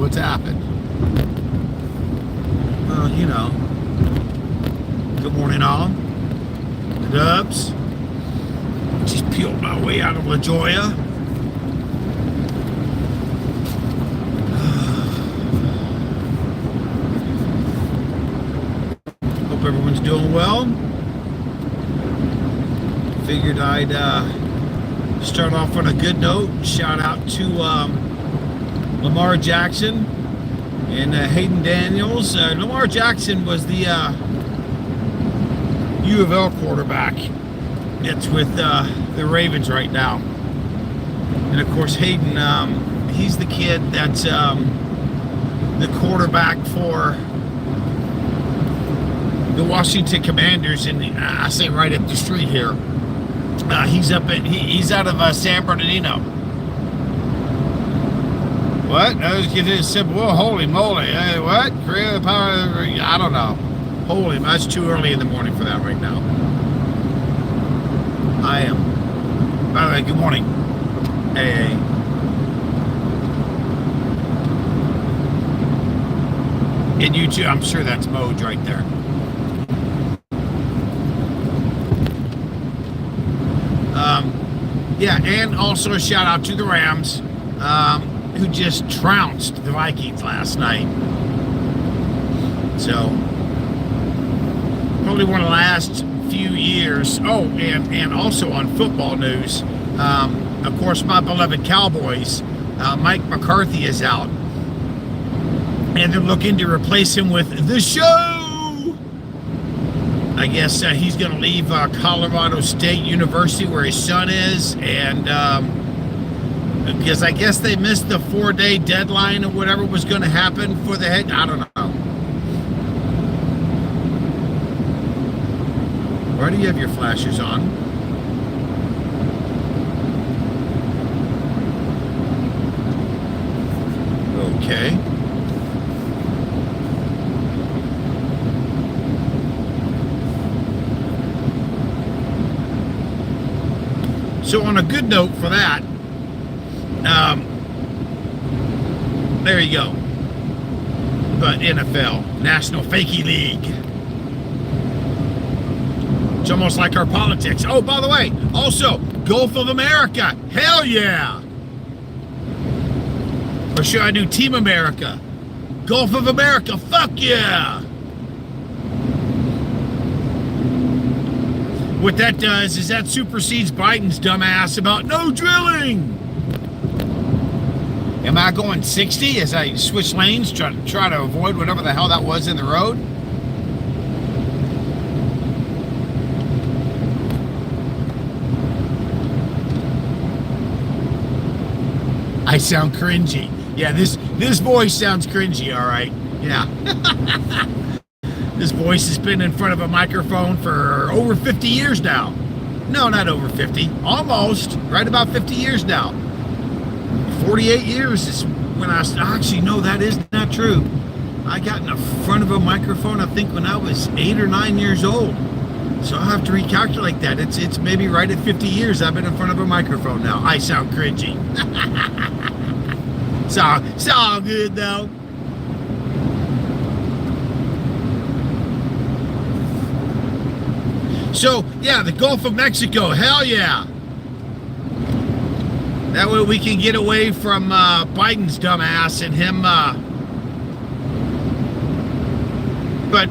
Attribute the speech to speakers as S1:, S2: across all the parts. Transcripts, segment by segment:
S1: What's happened? Well, you know. Good morning, all. The Dubs. Just peeled my way out of La Jolla. Hope everyone's doing well. Figured I'd start off on a good note. Shout out to Lamar Jackson and Hayden Daniels. Lamar Jackson was the U of L quarterback. It's with the Ravens right now. And of course, Hayden, he's the kid that's the quarterback for the Washington Commanders, and I say right up the street here. He's out of San Bernardino. What? I was getting simple. Well, holy moly! What? Creative power? I don't know. Holy, that's too early in the morning for that right now. I am. By the way, good morning. Hey. And you too. I'm sure that's Moj right there. Yeah, and also a shout out to the Rams, who just trounced the Vikings last night. So, probably one of the last few years. Oh, and also on football news, of course, my beloved Cowboys, Mike McCarthy is out, and they're looking to replace him with the show. I guess he's going to leave Colorado State University, where his son is, and because I guess they missed the 4-day deadline or whatever was going to happen for the head. I don't know. Why do you have your flashers on? Okay. So on a good note for that, there you go. But NFL, National Fakey League. It's almost like our politics. Oh, by the way, also, Gulf of America. Hell yeah. Or should I do Team America? Gulf of America. Fuck yeah. What that does is that supersedes Biden's dumbass about no drilling. Am I going 60 as I switch lanes, try to avoid whatever the hell that was in the road? I sound cringy. Yeah, this voice sounds cringy, all right. Yeah. This voice has been in front of a microphone for over 50 years now. No, not over 50. Almost. Right about 50 years now. 48 years is when I actually, no, that is not true. I got in the front of a microphone, I think, when I was 8 or 9 years old. So I'll have to recalculate that. It's maybe right at 50 years I've been in front of a microphone now. I sound cringy. It's all good, though. So, yeah, the Gulf of Mexico, hell yeah. That way we can get away from Biden's dumbass and him. But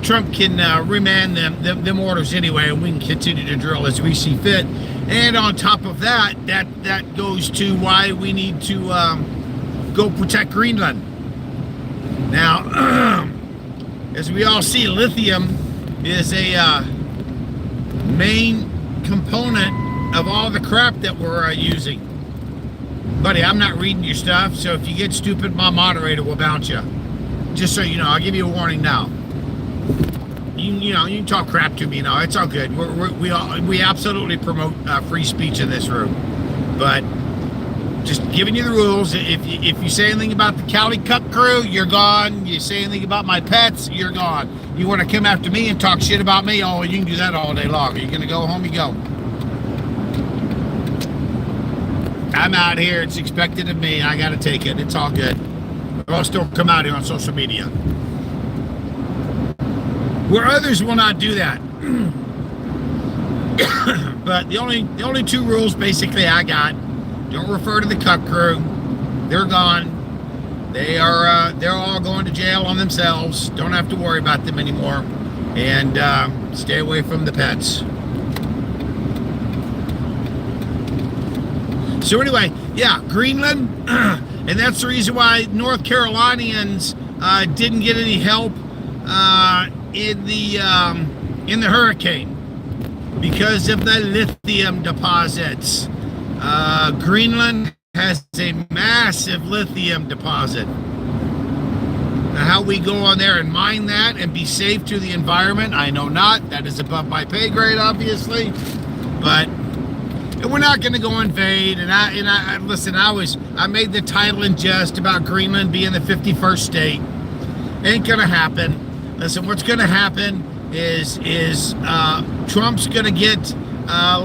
S1: Trump can remand them orders anyway, and we can continue to drill as we see fit. And on top of that, that goes to why we need to go protect Greenland. Now, as we all see, lithium is a main component of all the crap that we're using. Buddy, I'm not reading your stuff, so if you get stupid, my moderator will bounce you. Just so you know, I'll give you a warning now. You know, you can talk crap to me, you know, it's all good. We absolutely promote free speech in this room. But just giving you the rules. If you say anything about the Cali Cup crew, you're gone. You say anything about my pets, you're gone. You want to come after me and talk shit about me? Oh, you can do that all day long. Are you going to go home? You go. I'm out here. It's expected of me. I got to take it. It's all good. I'll still come out here on social media. Where others will not do that. But the only two rules basically I got: don't refer to the cuck crew. They're gone. They're all going to jail on themselves. Don't have to worry about them anymore. And stay away from the pets. So anyway, yeah, Greenland, and that's the reason why North Carolinians didn't get any help in the hurricane, because of the lithium deposits. Greenland has a massive lithium deposit. Now, how we go on there and mine that and be safe to the environment, I know not. That is above my pay grade, obviously. But we're not going to go invade. And I listen. I made the title in jest about Greenland being the 51st state. Ain't gonna happen. Listen, what's gonna happen is Trump's gonna get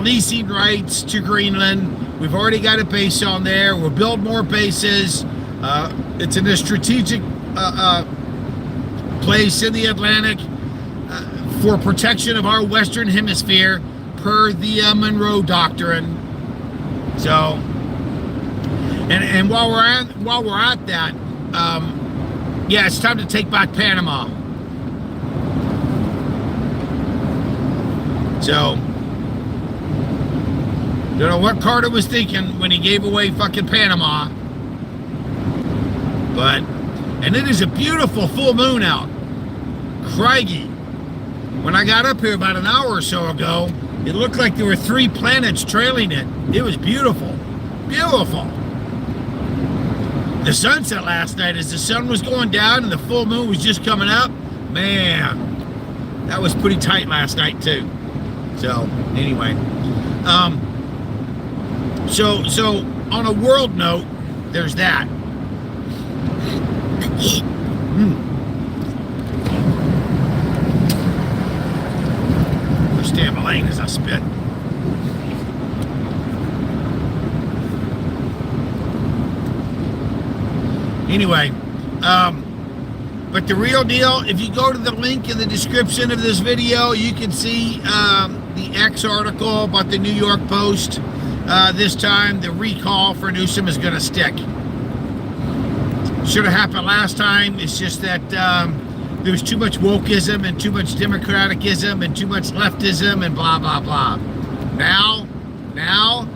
S1: leasing rights to Greenland. We've already got a base on there. We'll build more bases. It's in a strategic place in the Atlantic for protection of our Western Hemisphere, per the Monroe Doctrine. So, and while we're at that, yeah, it's time to take back Panama. So, don't know what Carter was thinking when he gave away fucking Panama, but, and it is a beautiful full moon out. Crikey. When I got up here about an hour or so ago, it looked like there were 3 planets trailing it. It was beautiful. Beautiful. The sunset last night, as the sun was going down and the full moon was just coming up, man, that was pretty tight last night too. So anyway, so on a world note, there's that. Stand my lane as I spit. Anyway, but the real deal, if you go to the link in the description of this video, you can see the X article about the New York Post. This time, the recall for Newsom is going to stick. Should have happened last time. It's just that there was too much wokeism and too much democraticism and too much leftism and blah, blah, blah. Now,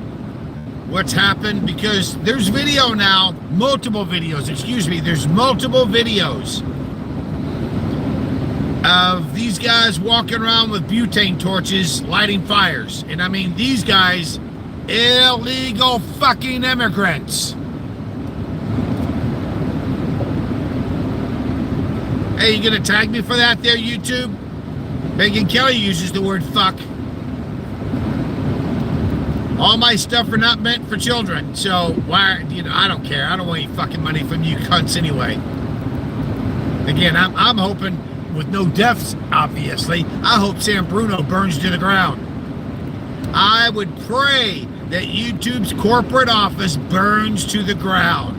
S1: what's happened, because there's video now, multiple videos of these guys walking around with butane torches lighting fires. And I mean, these guys, illegal fucking immigrants. Hey, you gonna tag me for that there, YouTube? Megan Kelly uses the word fuck. All my stuff are not meant for children, so why, I don't care. I don't want any fucking money from you cunts anyway. Again, I'm hoping, with no deaths, obviously, I hope San Bruno burns to the ground. I would pray that YouTube's corporate office burns to the ground.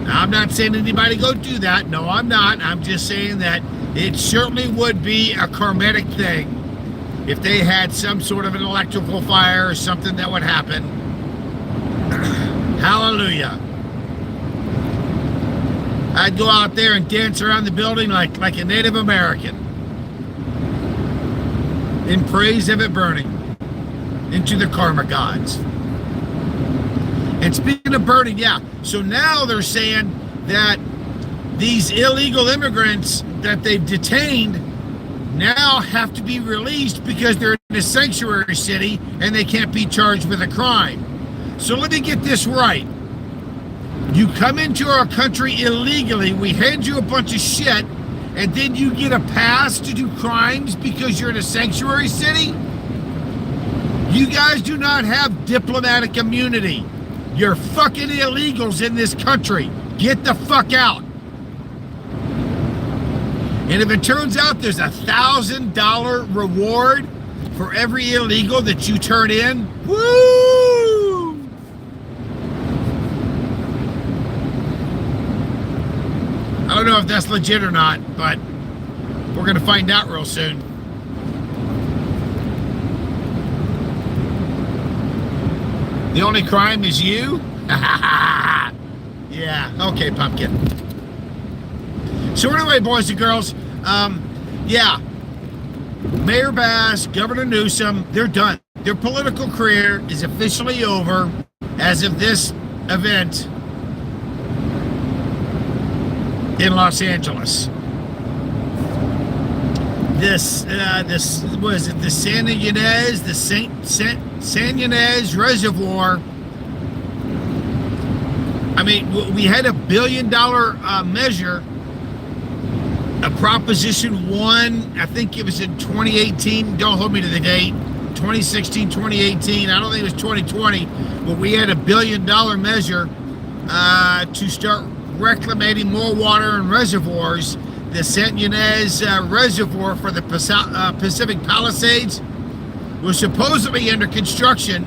S1: Now, I'm not saying anybody go do that. No, I'm not. I'm just saying that it certainly would be a karmatic thing if they had some sort of an electrical fire or something that would happen. Hallelujah. I'd go out there and dance around the building like a Native American in praise of it burning into the karma gods. And speaking of burning, yeah, so now they're saying that these illegal immigrants that they've detained now have to be released because they're in a sanctuary city and they can't be charged with a crime. So let me get this right. You come into our country illegally, we hand you a bunch of shit, and then you get a pass to do crimes because you're in a sanctuary city? You guys do not have diplomatic immunity. You're fucking illegals in this country. Get the fuck out. And if it turns out there's $1,000 reward for every illegal that you turn in, woo! I don't know if that's legit or not, but we're going to find out real soon. The only crime is you? Yeah, okay, pumpkin. So anyway, boys and girls, yeah, Mayor Bass, Governor Newsom, they're done. Their political career is officially over as of this event in Los Angeles. This was it, the San Ynez, the San Ynez Reservoir. I mean, we had $1 billion measure, a Proposition 1, I think it was in 2018, don't hold me to the date, 2016, 2018, I don't think it was 2020, but we had $1 billion measure to start reclamating more water in reservoirs. The San Ynez Reservoir for the Pacific Palisades was supposedly under construction,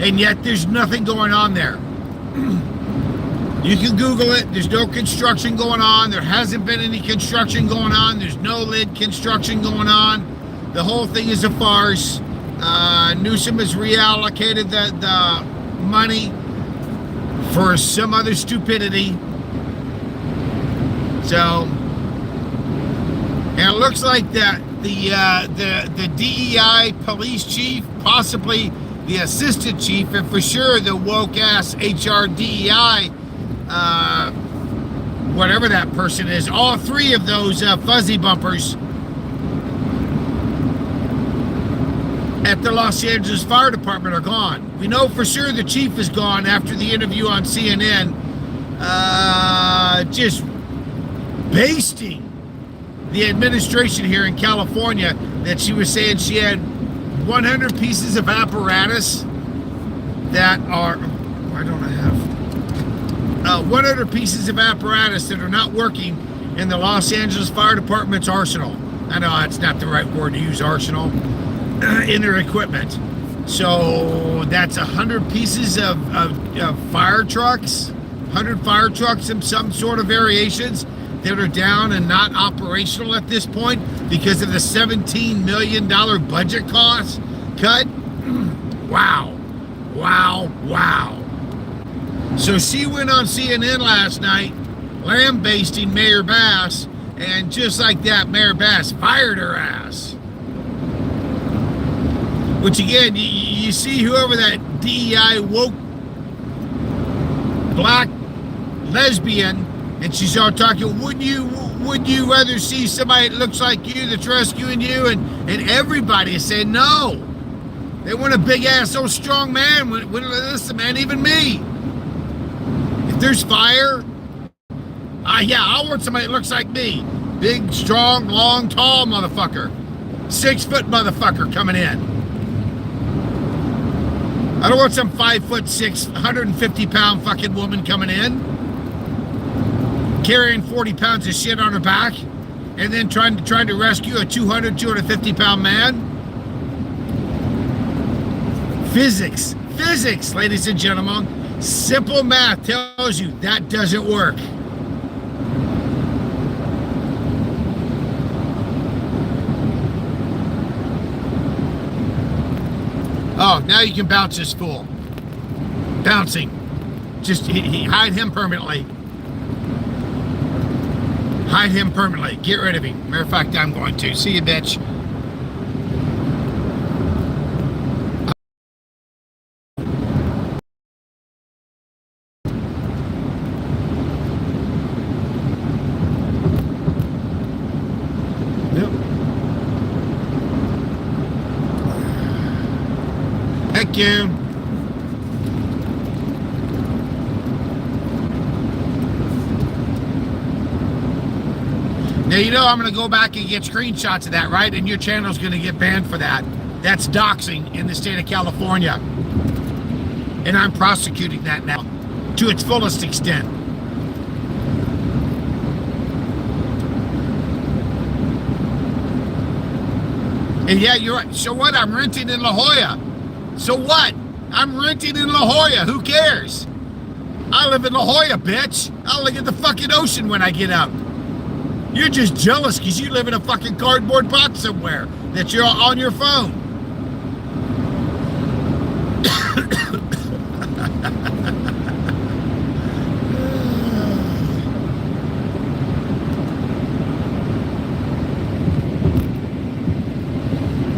S1: and yet there's nothing going on there. You can Google it. There's no construction going on. There hasn't been any construction going on. There's no lid construction going on. The whole thing is a farce. Newsom has reallocated the money for some other stupidity. So, and it looks like that the DEI police chief, possibly the assistant chief, and for sure the woke ass HR DEI, whatever that person is, all three of those fuzzy bumpers at the Los Angeles Fire Department are gone. We know for sure the chief is gone after the interview on CNN, just basting the administration here in California, that she was saying she had 100 pieces of apparatus that are, why don't I have 100 pieces of apparatus that are not working in the Los Angeles Fire Department's arsenal. I know that's not the right word to use, arsenal, in their equipment. So that's 100 pieces of fire trucks, 100 fire trucks in some sort of variations that are down and not operational at this point because of the $17 million budget cost cut. Wow, wow, wow. So she went on CNN last night, lambasting Mayor Bass, and just like that, Mayor Bass fired her ass. Which again, you see whoever that DEI woke black lesbian, and she's all talking, would you rather see somebody that looks like you that's rescuing you? And everybody is saying no. They want a big ass, old strong man. Listen, man, even me. If there's fire, yeah, I want somebody that looks like me. Big, strong, long, tall motherfucker. 6 foot motherfucker coming in. I don't want some 5'6", 150 pound fucking woman coming in, carrying 40 pounds of shit on her back, and then trying to rescue a 250 pound man. Physics, ladies and gentlemen. Simple math tells you that doesn't work. Oh, now you can bounce this fool. Bouncing. Just hide him permanently. Hide him permanently. Get rid of him. Matter of fact, I'm going to. See you, bitch. Thank you. Now, you know I'm going to go back and get screenshots of that, right? And your channel's going to get banned for that. That's doxing in the state of California. And I'm prosecuting that now to its fullest extent. And yeah, you're right. So what? I'm renting in La Jolla. So what? I'm renting in La Jolla. Who cares? I live in La Jolla, bitch. I look at the fucking ocean when I get up. You're just jealous because you live in a fucking cardboard box somewhere that you're on your phone.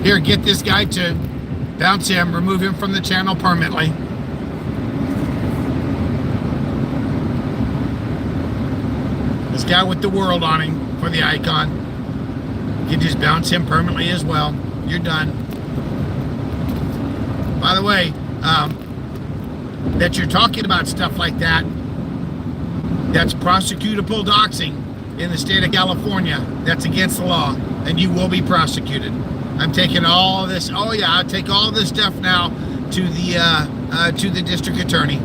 S1: Here, get this guy to bounce him, remove him from the channel permanently. This guy with the world on him for the icon. You can just bounce him permanently as well. You're done. By the way, that you're talking about stuff like that, that's prosecutable doxing in the state of California. That's against the law, and you will be prosecuted. I'm taking all this. Oh yeah, I'll take all this stuff now to the district attorney.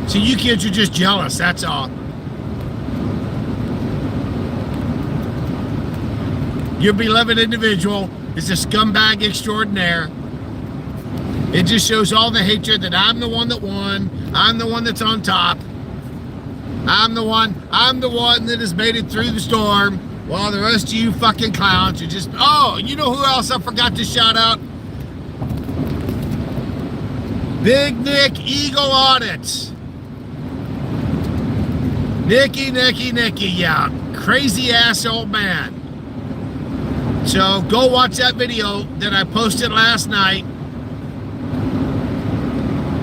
S1: So you kids are just jealous. That's all. Your beloved individual is a scumbag extraordinaire. It just shows all the hatred that I'm the one that won. I'm the one that's on top. I'm the one that has made it through the storm, while the rest of you fucking clowns are just, oh, you know who else I forgot to shout out? Big Nick Eagle Audits. Nicky, yeah, crazy ass old man. So go watch that video that I posted last night.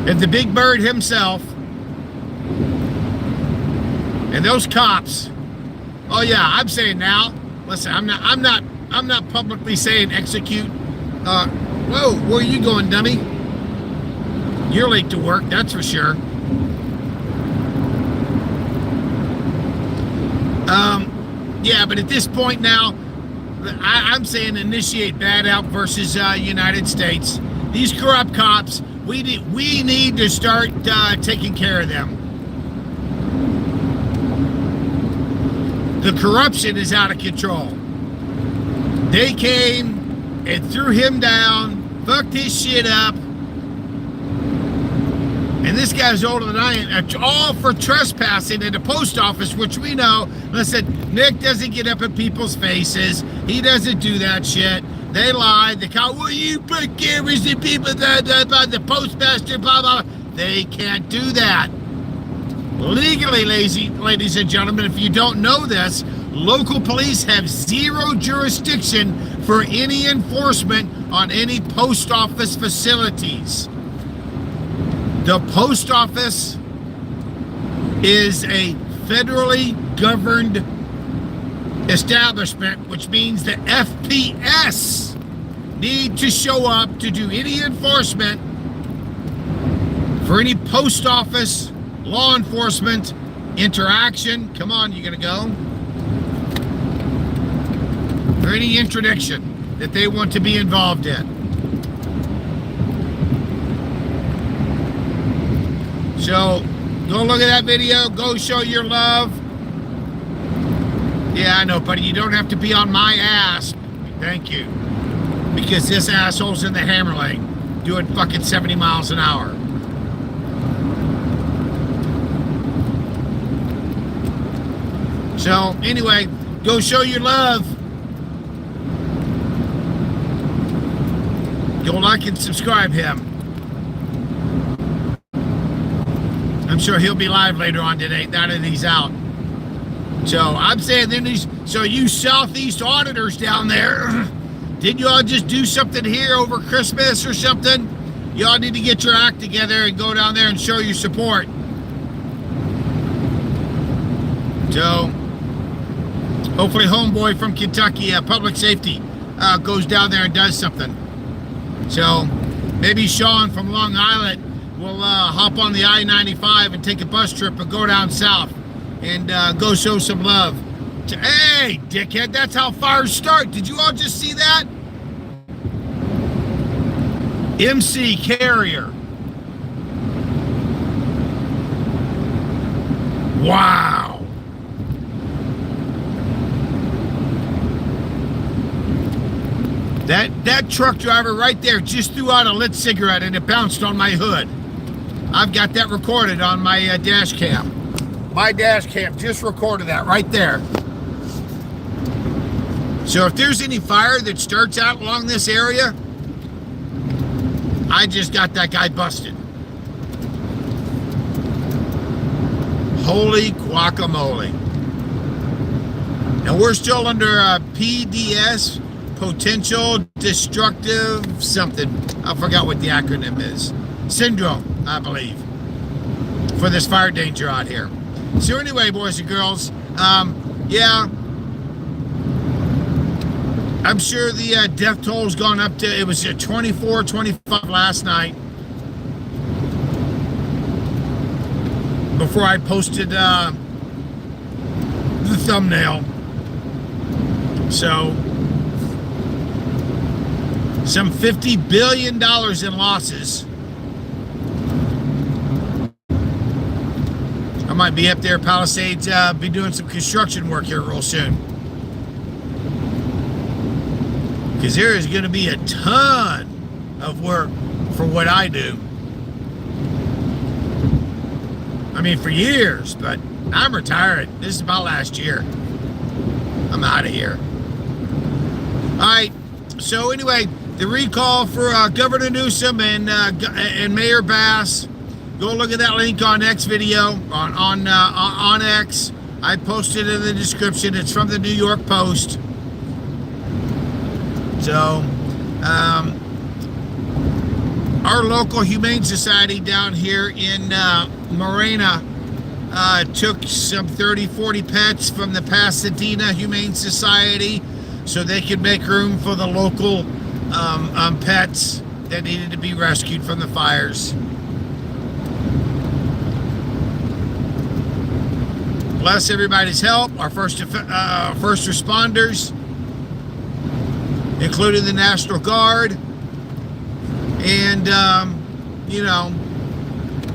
S1: And the big bird himself. And those cops. Oh yeah, I'm saying now. Listen, I'm not publicly saying execute. Whoa, where are you going, dummy? You're late to work, that's for sure. Yeah, but at this point now, I'm saying initiate bad out versus United States. These corrupt cops, we need to start taking care of them. The corruption is out of control. They came and threw him down, fucked his shit up. And this guy's older than I am, all for trespassing at the post office, which we know. Listen, Nick doesn't get up in people's faces. He doesn't do that shit. They lied. They call, well, you put cameras in people about the postmaster, blah, blah, blah. They can't do that. Legally, ladies and gentlemen, if you don't know this, local police have zero jurisdiction for any enforcement on any post office facilities. The post office is a federally governed establishment, which means the FPS need to show up to do any enforcement for any post office law enforcement interaction. Come on, you gonna go? Or any interdiction that they want to be involved in. So, go look at that video. Go show your love. Yeah, I know, buddy. You don't have to be on my ass. Thank you. Because this asshole's in the hammer lane doing fucking 70 miles an hour. So, anyway, go show your love. Go like and subscribe him. I'm sure he'll be live later on today, now that he's out. So I'm saying then so you Southeast auditors down there, didn't you all just do something here over Christmas or something? You all need to get your act together and go down there and show your support. So hopefully homeboy from Kentucky, public safety, goes down there and does something. So maybe Sean from Long Island will hop on the I-95 and take a bus trip and go down south and go show some love. Hey, dickhead, that's how fires start. Did you all just see that? MC Carrier. Wow. That truck driver right there just threw out a lit cigarette and it bounced on my hood. I've got that recorded on my dash cam. My dash cam just recorded that right there. So if there's any fire that starts out along this area, I just got that guy busted. Holy guacamole. And we're still under PDS, potential destructive something. I forgot what the acronym is. Syndrome, I believe, for this fire danger out here. So anyway, boys and girls, yeah, I'm sure the death toll's gone up to, it was at 24, 25 last night. Before I posted the thumbnail. So, some $50 billion in losses. I might be up there, Palisades, be doing some construction work here real soon. Because there is going to be a ton of work for what I do. I mean, for years, but I'm retired. This is about last year. I'm out of here. All right. So anyway, the recall for Governor Newsom and Mayor Bass. Go look at that link on X video on X. I posted it in the description. It's from the New York Post. So, our local Humane Society down here in Marina took some 30, 40 pets from the Pasadena Humane Society so they could make room for the local pets that needed to be rescued from the fires. Bless everybody's help, our first responders, including the National Guard. And, you know,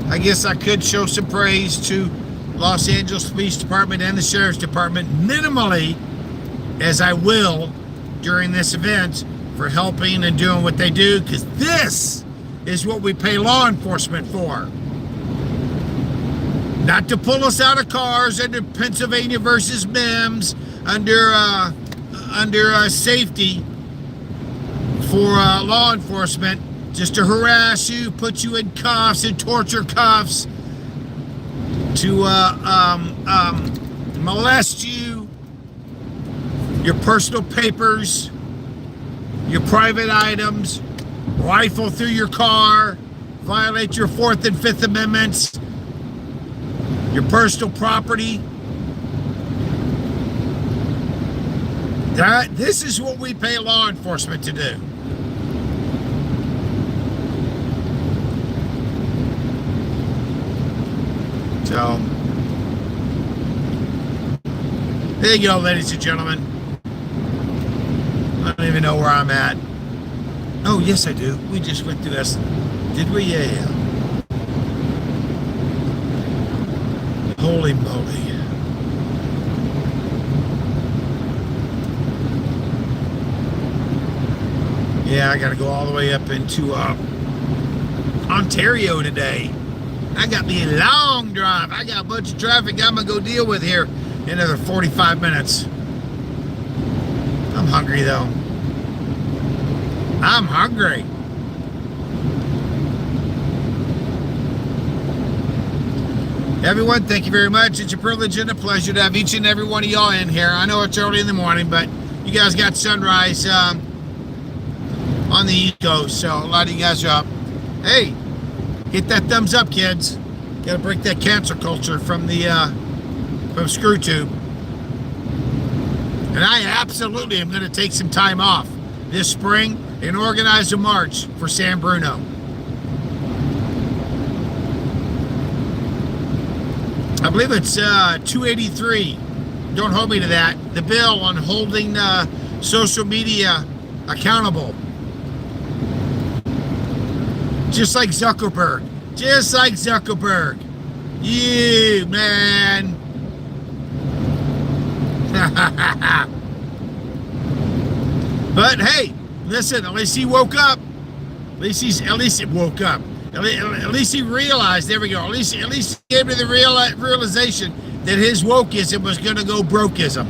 S1: I guess I could show some praise to Los Angeles Police Department and the Sheriff's Department minimally, as I will during this event, for helping and doing what they do, because this is what we pay law enforcement for. Not to pull us out of cars under Pennsylvania versus MIMS, under safety for law enforcement, just to harass you, put you in cuffs and torture cuffs, to molest you, your personal papers, your private items, rifle through your car, violate your 4th and 5th Amendments, your personal property. This is what we pay law enforcement to do. So, there you go, ladies and gentlemen. I don't even know where I'm at. Oh, yes, I do. We just went through this. Did we? Yeah. Holy moly. Yeah, I got to go all the way up into Ontario today. I got me a long drive. I got a bunch of traffic I'm going to go deal with here in another 45 minutes. I'm hungry, though. I'm hungry. Everyone, thank you very much. It's a privilege and a pleasure to have each and every one of y'all in here. I know it's early in the morning, but you guys got sunrise on the East Coast, so a lot of you guys are up. Hey, hit that thumbs up, kids. Got to break that cancer culture from the from ScrewTube. And I absolutely am going to take some time off this spring and organize a march for San Bruno. I believe it's 283. Don't hold me to that. The bill on holding social media accountable. Just like Zuckerberg. Just like Zuckerberg. You, man. But hey, listen, at least he woke up. At least he woke up. At least he realized, there we go. At least he came to the realization that his wokeism was going to go brokeism.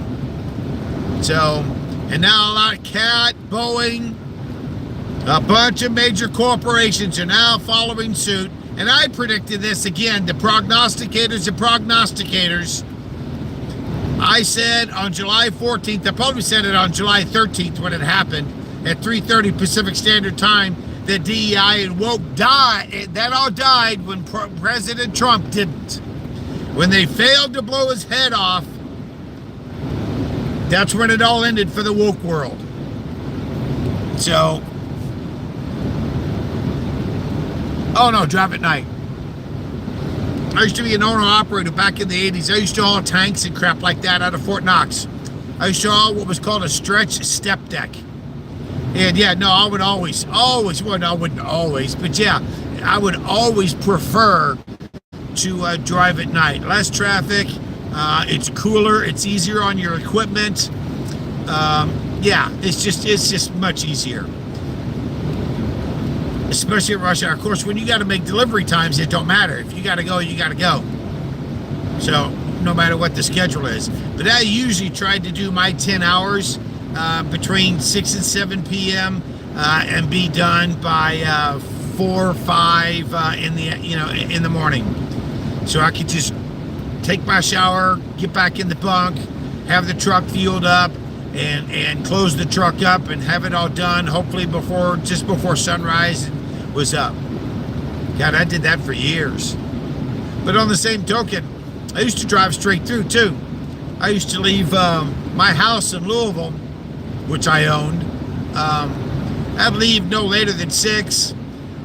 S1: So, and now a lot of Cat, Boeing, a bunch of major corporations are now following suit. And I predicted this again, the prognosticators and prognosticators. I said on July 14th, I probably said it on July 13th when it happened at 3:30 Pacific Standard Time, that DEI and woke died. That all died when President Trump didn't. When they failed to blow his head off, that's when it all ended for the woke world. So, oh no, drive at night. I used to be an owner-operator back in the 80s. I used to haul tanks and crap like that out of Fort Knox. I used to haul what was called a stretch step deck. And yeah, no, I would always, well, no, I wouldn't always, but yeah, I would always prefer to drive at night. Less traffic, it's cooler, it's easier on your equipment. Yeah, it's just much easier. Especially at rush hour. Of course, when you got to make delivery times, it don't matter. If you got to go, you got to go. So no matter what the schedule is. But I usually tried to do my 10 hours between 6 and 7 p.m. And be done by 4 or 5 in the morning. So I could just take my shower, get back in the bunk, have the truck fueled up, and close the truck up and have it all done, hopefully just before sunrise was up. God, I did that for years. But on the same token, I used to drive straight through too. I used to leave my house in Louisville, which I owned. I'd leave no later than 6.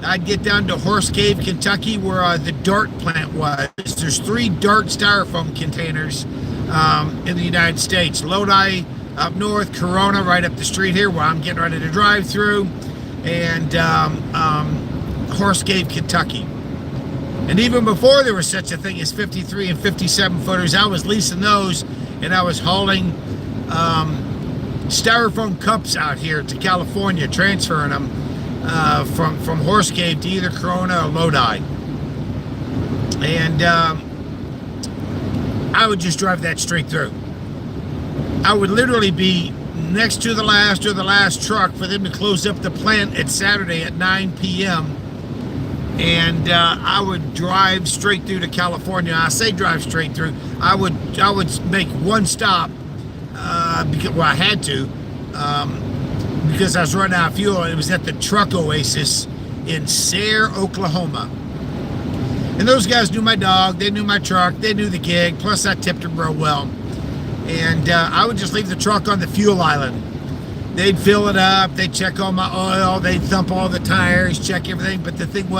S1: I'd get down to Horse Cave, Kentucky, where the Dart plant was. There's 3 Dart styrofoam containers in the United States. Lodi up north, Corona right up the street here where I'm getting ready to drive through, and Horse Cave, Kentucky. And even before there was such a thing as 53 and 57 footers, I was leasing those, and I was hauling styrofoam cups out here to California, transferring them from Horse Cave to either Corona or Lodi. And I would just drive that straight through. I would literally be next to the last truck for them to close up the plant at Saturday at 9 p.m. And I would drive straight through to California. I say drive straight through. I would make one stop because I had to because I was running out of fuel. And it was at the Truck Oasis in Sayre, Oklahoma. And those guys knew my dog. They knew my truck. They knew the gig. Plus, I tipped them real well. And I would just leave the truck on the fuel island. They'd fill it up. They'd check all my oil. They'd thump all the tires, check everything. But the thing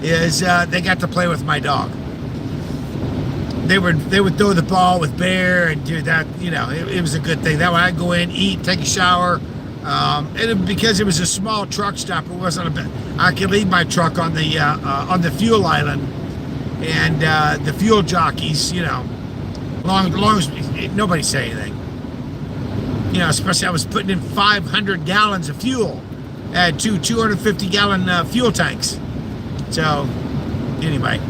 S1: is they got to play with my dog. They would throw the ball with Bear and do that. You know, it was a good thing. That way I'd go in, eat, take a shower. Because it was a small truck stop, it wasn't I could leave my truck on the fuel island, and the fuel jockeys, you know, long as nobody say anything. You know, especially I was putting in 500 gallons of fuel. I had 250-gallon fuel tanks. So, anyway.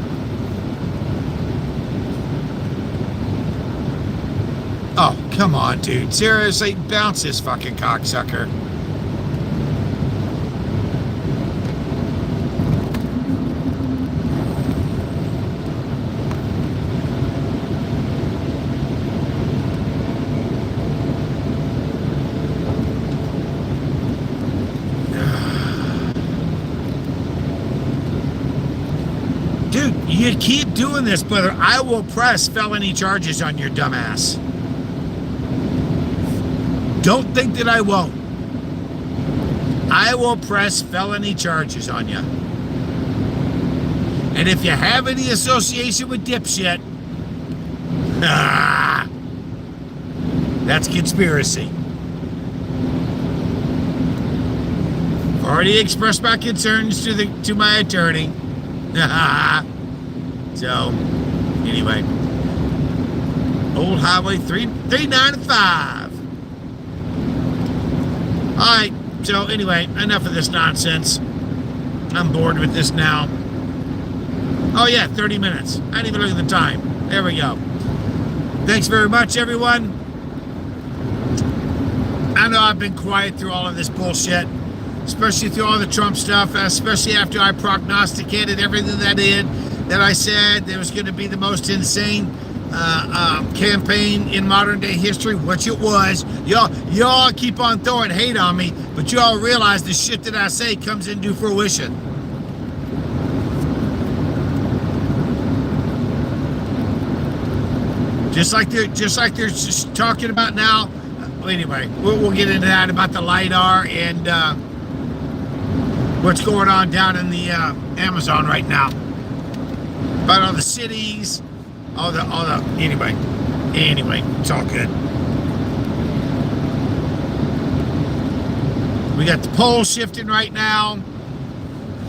S1: Oh, come on, dude. Seriously, bounce this fucking cocksucker. Dude, you keep doing this, brother. I will press felony charges on your dumbass. Don't think that I won't. I will press felony charges on you. And if you have any association with dipshit, that's conspiracy. I've already expressed my concerns to my attorney. So, anyway. Old Highway 395. All right. So anyway, enough of this nonsense. I'm bored with this now. Oh yeah, 30 minutes. I didn't even look at the time. There we go. Thanks very much, everyone. I know I've been quiet through all of this bullshit, especially through all the Trump stuff, especially after I prognosticated everything that I said there was going to be the most insane campaign in modern day history, which it was. Y'all keep on throwing hate on me, but y'all realize the shit that I say comes into fruition. Just like they're just talking about now. Anyway, we'll get into that about the LiDAR and what's going on down in the Amazon right now. About all the cities, all the anyway, it's all good. We got the poll shifting right now.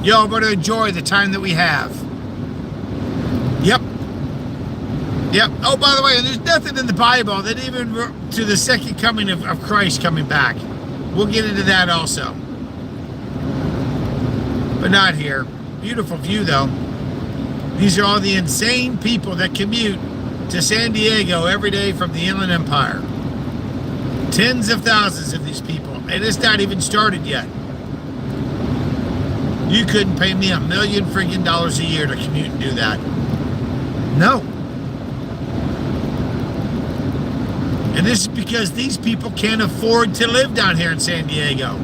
S1: Y'all better enjoy the time that we have. Yep. Oh, by the way, there's nothing in the Bible that even to the second coming of Christ coming back. We'll get into that also. But not here. Beautiful view, though. These are all the insane people that commute to San Diego every day from the Inland Empire. Tens of thousands of these people. And it's not even started yet. You couldn't pay me $1 million freaking dollars a year to commute and do that. No. And this is because these people can't afford to live down here in San Diego.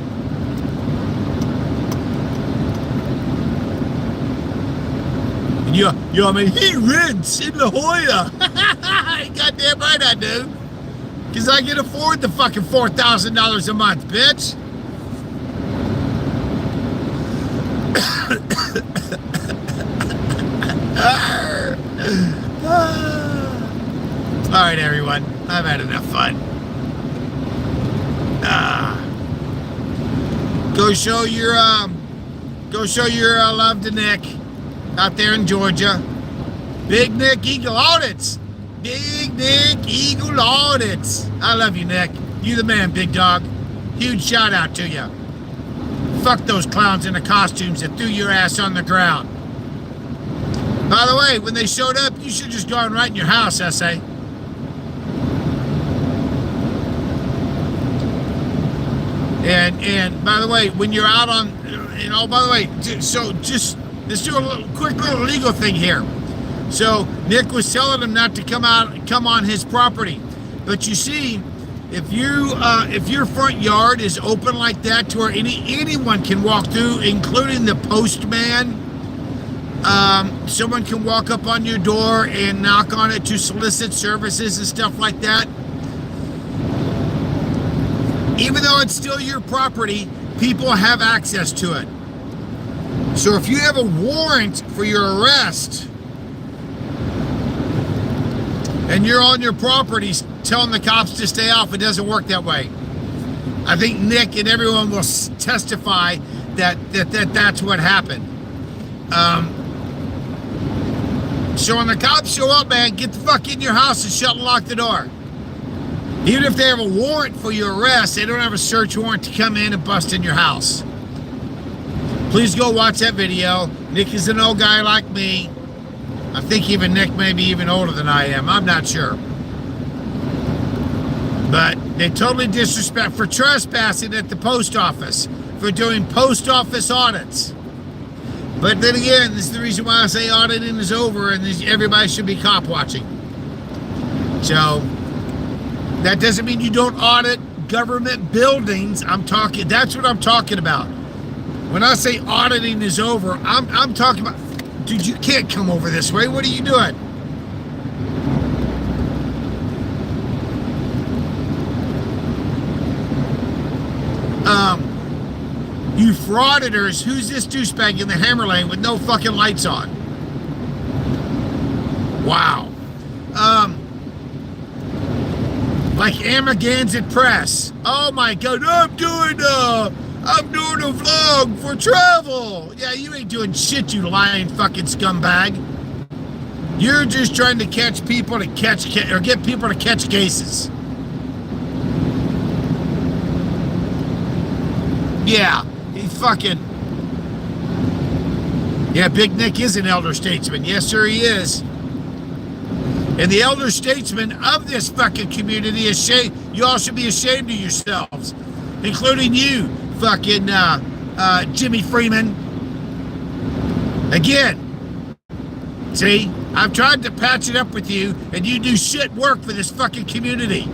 S1: And I mean, he rents in La Jolla. Goddamn right I do. Because I can afford the fucking $4,000 a month, bitch. All right, everyone. I've had enough fun. Go show your love to Nick out there in Georgia. Big Nick Eagle Audits. Big Nick Eagle Audits. I love you, Nick. You the man, big dog. Huge shout out to you. Fuck those clowns in the costumes that threw your ass on the ground. By the way, when they showed up, you should just gone right in your house, I say. And by the way, when you're out on, by the way, so just let's do a quick little legal thing here. So Nick was telling him not to come on his property, but you see, if your front yard is open like that to where anyone can walk through, including the postman, someone can walk up on your door and knock on it to solicit services and stuff like that. Even though it's still your property, people have access to it. So if you have a warrant for your arrest and you're on your property telling the cops to stay off, it doesn't work that way. I think Nick and everyone will testify that's what happened. So when the cops show up, man, get the fuck in your house and shut and lock the door. Even if they have a warrant for your arrest, they don't have a search warrant to come in and bust in your house. Please go watch that video. Nick is an old guy like me. I think even Nick may be even older than I am. I'm not sure. But they totally disrespect for trespassing at the post office, for doing post office audits. But then again, this is the reason why I say auditing is over and everybody should be cop watching. So that doesn't mean you don't audit government buildings. That's what I'm talking about. When I say auditing is over, I'm talking about, dude, you can't come over this way. What are you doing? You frauditors, who's this douchebag in the hammer lane with no fucking lights on? Wow. Like Amagansett Press. Oh my God, I'm doing a vlog for travel. Yeah, you ain't doing shit, you lying fucking scumbag. You're just trying to catch people to or get people to catch cases. Yeah, he fucking... Yeah, Big Nick is an elder statesman. Yes, sir, he is. And the elder statesman of this fucking community is you all should be ashamed of yourselves, including you, fucking Jimmy Freeman. Again, see, I've tried to patch it up with you, and you do shit work for this fucking community.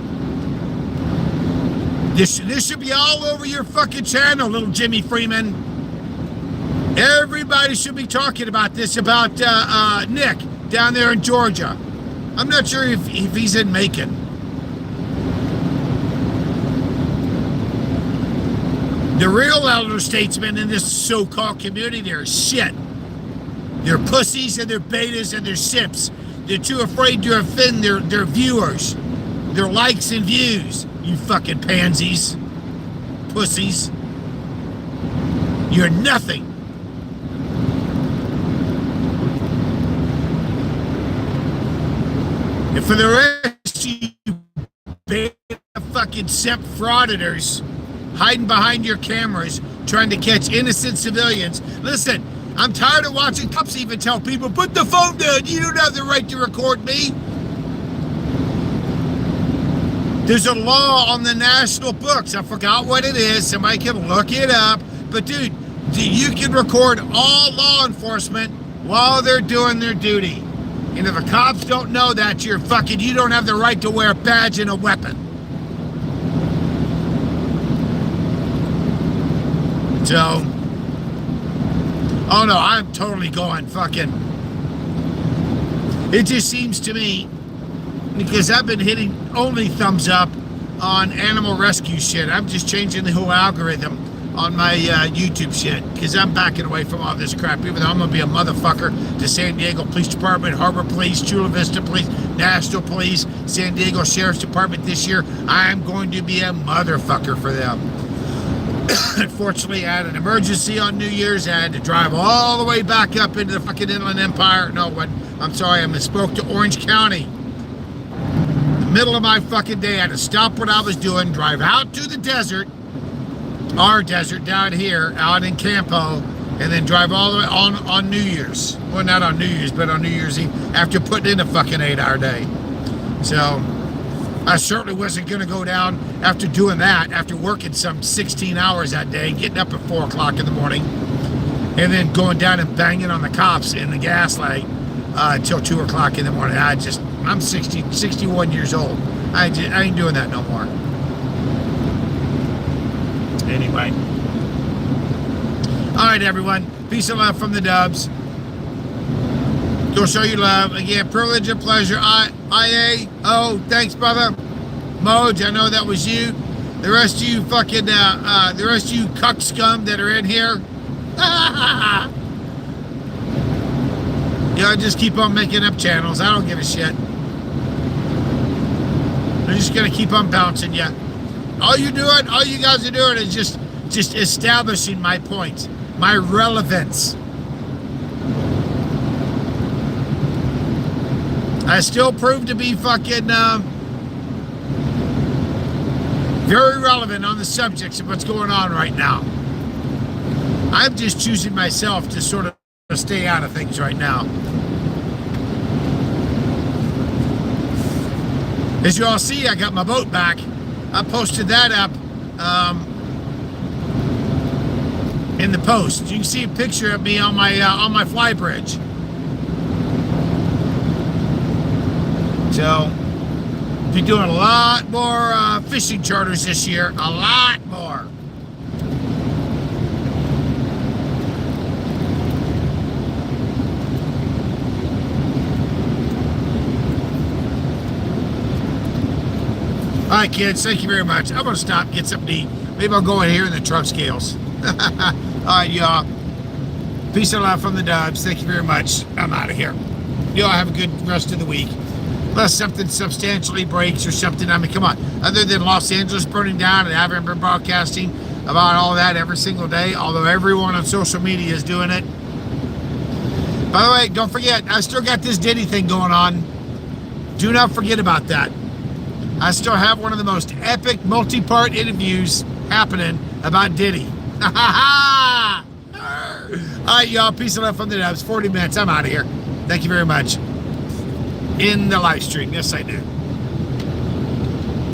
S1: This should be all over your fucking channel, little Jimmy Freeman. Everybody should be talking about this, about Nick down there in Georgia. I'm not sure if he's in Macon. The real elder statesmen in this so-called community, they're shit. They're pussies and they're betas and they're sips. They're too afraid to offend their viewers, their likes and views. You fucking pansies, pussies. You're nothing. And for the rest of you beta fucking simp frauditors hiding behind your cameras trying to catch innocent civilians, listen, I'm tired of watching cops even tell people, put the phone down, you don't have the right to record me. There's a law on the national books. I forgot what it is. Somebody can look it up. But dude, you can record all law enforcement while they're doing their duty. And if the cops don't know that, you don't have the right to wear a badge and a weapon. So, oh no, I'm totally going fucking. It just seems to me, because I've been hitting only thumbs up on animal rescue shit. I'm just changing the whole algorithm on my YouTube shit, because I'm backing away from all this crap, even though I'm going to be a motherfucker to San Diego Police Department, Harbor Police, Chula Vista Police, National Police, San Diego Sheriff's Department this year. I'm going to be a motherfucker for them. Unfortunately, I had an emergency on New Year's. I had to drive all the way back up into the fucking Inland Empire. No, what? I'm sorry, I misspoke, to Orange County. The middle of my fucking day, I had to stop what I was doing, drive out to the desert, our desert down here, out in Campo, and then drive all the way on New Year's. Well, not on New Year's, but on New Year's Eve, after putting in a fucking 8-hour day. So, I certainly wasn't going to go down after doing that, after working some 16 hours that day, getting up at 4 o'clock in the morning, and then going down and banging on the cops in the gas light until 2 o'clock in the morning. I'm 61 years old. I ain't doing that no more. Anyway. All right, everyone. Peace and love from the Dubs. Go show you love. Again, privilege and pleasure. IA. Oh, thanks, brother. Moj, I know that was you. The rest of you fucking, the rest of you cuck scum that are in here. Y'all just keep on making up channels. I don't give a shit. I'm just gonna keep on bouncing you. All you guys are doing is just establishing my point, my relevance. I still prove to be fucking very relevant on the subjects of what's going on right now. I'm just choosing myself to sort of stay out of things right now. As you all see, I got my boat back. I posted that up in the post. You can see a picture of me on my fly bridge. So, be doing a lot more fishing charters this year. A lot more. All right, kids, thank you very much. I'm going to stop, get something to eat. Maybe I'll go in here in the truck scales. All right, y'all. Peace and love from the Dubs. Thank you very much. I'm out of here. Y'all have a good rest of the week. Unless something substantially breaks or something. I mean, come on. Other than Los Angeles burning down, and I haven't been broadcasting about all that every single day, although everyone on social media is doing it. By the way, don't forget, I still got this Diddy thing going on. Do not forget about that. I still have one of the most epic multi-part interviews happening about Diddy. All right, y'all. Peace and love from the Dubs. 40 minutes. I'm out of here. Thank you very much. In the live stream. Yes, I do.